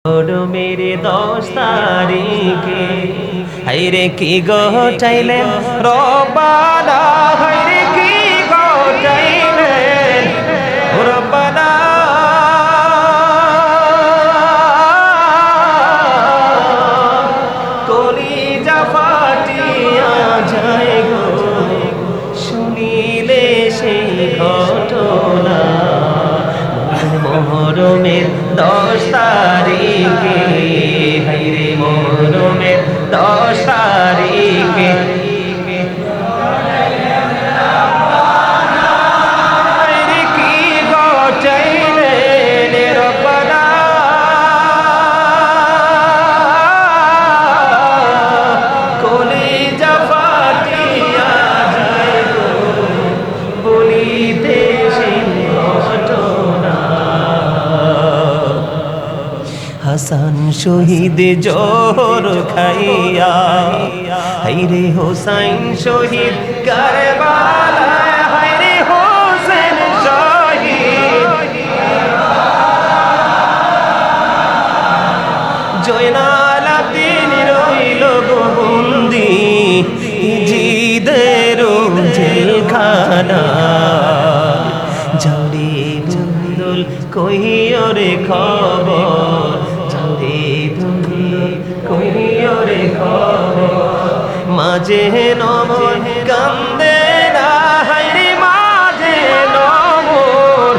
মেরে 10 তারিখে হাইরে কি ঘটাইলেন রব্বানা, হাইরে কি ঘটাইলেন রব্বানা। কলিজা ফাটিয়া যায় গো শুনিলে সেই ঘটনা। মোহরমের 10 তারিখে হাইরে মোহরমের 10 তারিখে হাইরে কি ঘটাইলেন রব্বানা। কলিজা ফাটিয়া যায় গো বলিতে সেই ঘটনা। হাসান শহীদ জোহর খাইয়া হাইরে হোসাইন শহীদ কারবালায়, হাইরে হোসেন শহীদ জয়নাল আব্দিন রইল গো বন্দি জিদের জেলখানা। যারে দুন্দুল কইও রে খবর, যারে দুন্দুল কইও রে খবর। মাঝে নমর কান্দে না হাইরে মাঝে নমর,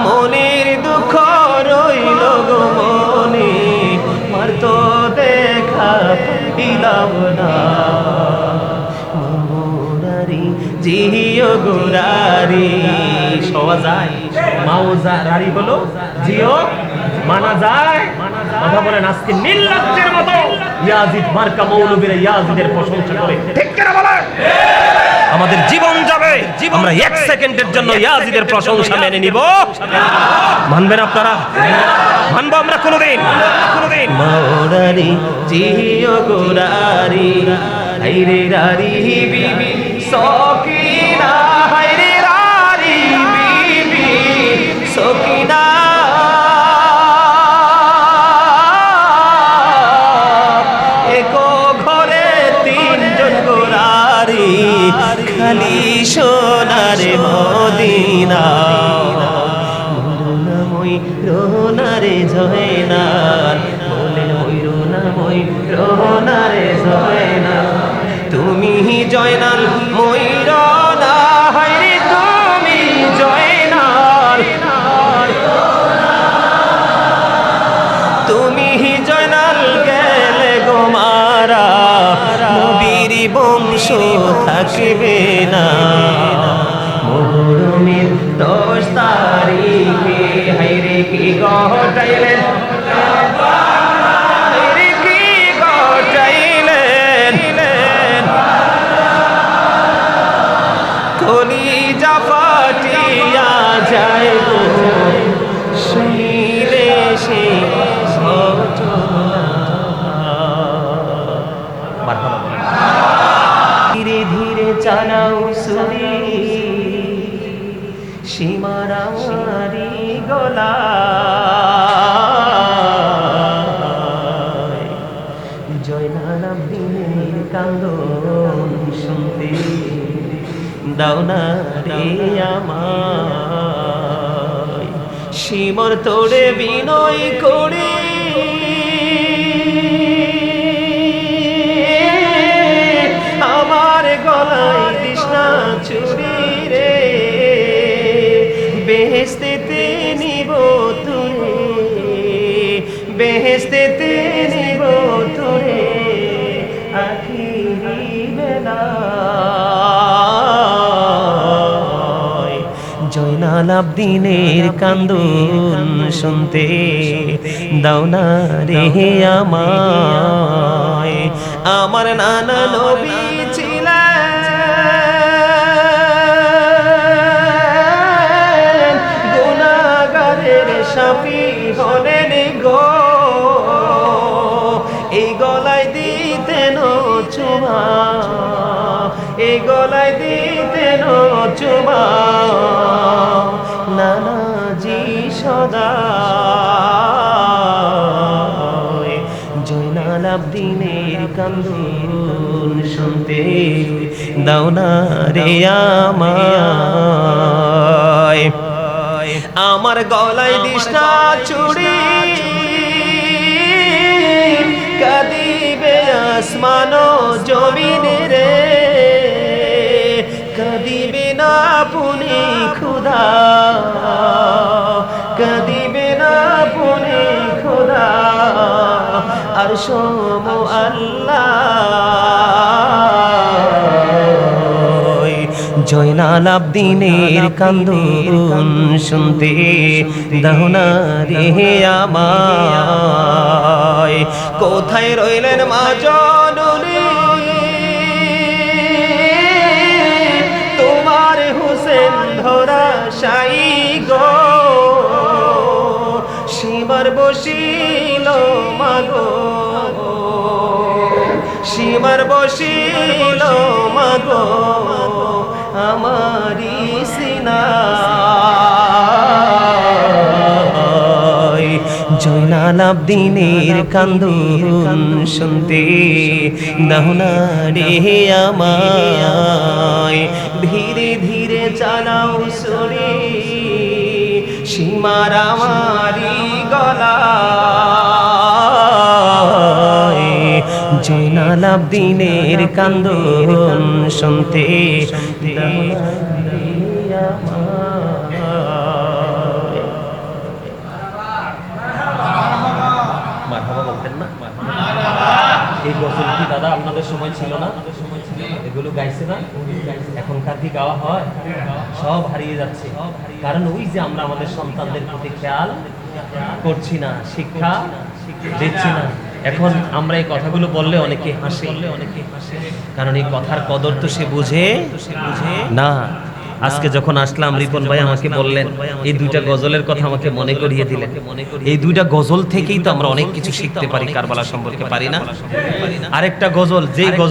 মনের দুঃখ রইল গো মনে, মার তো দেখা পাইলাম না। মামুরারি জিও গুরারি সওয়া যায়, মাওজা রারি হলো জিও মানা যায়। কথা বলেন আজকে নীলরাজ্যের মতো ইয়াজিদ মার্কা মৌলবীরা ইয়াজিদের প্রশংসা করে, ঠিক কিনা বলেন? আমাদের জীবন যাবে, আমরা 1 সেকেন্ডের জন্য ইয়াজিদের প্রশংসা মেনে নিব? মানবেন আপনারা? মানবো আমরা কোনদিন? মাওরারি জিও গুরারি হাইরে রারি বিবি সকিনা, হাইরে রারি বিবি সকিনা। একো ঘরে 3 জন গোরারি, খালি সোনার মদিনা। মরুনাময় রোনারে জয়নাল, বলেন মরুনাময় রোনারে জয়নাল। তুমি জয়নাল ময়ূরনা, হাইরে তুমি জয়নাল, তুমি জয়নাল গেলে গো মারা, নবীর বংশ থাকবে না। মোহরমের 10 তারিখে হাইরে কি ঘটাইলেন, হাইরে কি ঘটাইলেন। কলিজা ফাটিয়া যায় গো শুনিলে সেই ঘটনা। ধীরে ধীরে চালাও সুরি সীমারামারি গলা, জয়নাল আব্দিনের কান্দন শুনতে দাও না রে আমায়। সীমর তোড়ে বিনয় করে আমার গলায় দিস না চুরি রে, বেহেশতেতে নিব তুরে, বেহেশতেতে নিব তুরে আখিরি বেলা। জয়নাল আব্দিনের কান্দন শুনতে দাও না রে আমায়। আমার নানা নবী ছিলেন গুনাহগারের শাফি হলেন গো, এই গলায় দিতেন চুমা, এই গলায় দিতেন চুমা। নানা সদা জয়নাল আবদিনের কান্দন শুনতে দাও না রে আমায় আমার গলায় দিস না চুড়ি কাঁদিবে আসমান জমিন রে কাঁদিবে না পুনি খুদা কাঁদিবে না পুনি খুদা আর সোম আল্লাহ জয়নাল আবদিনের কান্দন শুনতে দাও না রে আমায় কোথায় রইলেন মা জননী তোমার হুসেন ধরা শাই গো সীমার বসিল মাগো সীমার বসিল মাগো আমারি সিনায় জয়নাল আবদিনের কান্দন শুনতে দাও না রে আমায় ধীরে ধীরে চালাও সরে সীমার আমারি গলায় জয়নাল আবদিনের কান্দন শুনতে দাও না রে আমায় মারহাবা বলতেন না এই গজল কি দাদা আপনাদের সময় ছিল না এগুলো গাইছে না এখনকার কি গাওয়া হয় সব হারিয়ে যাচ্ছে কারণ ওই যে আমরা আমাদের সন্তানদের প্রতি খেয়াল করছি না শিক্ষা দিচ্ছি না এখন আমরা এই কথাগুলো বললে অনেকে হাসে কারণ এই কথার কদর তো সে বুঝে না আজকে যখন আসলাম রিপন ভাই আমাকে বললেন এই দুইটা গজলের কথা আমাকে মনে করিয়ে দিলেন এই দুইটা গজল থেকেই তো আমরা অনেক কিছু শিখতে পারি কারবালা সম্পর্কে পারি না আরেকটা গজল যেই গজল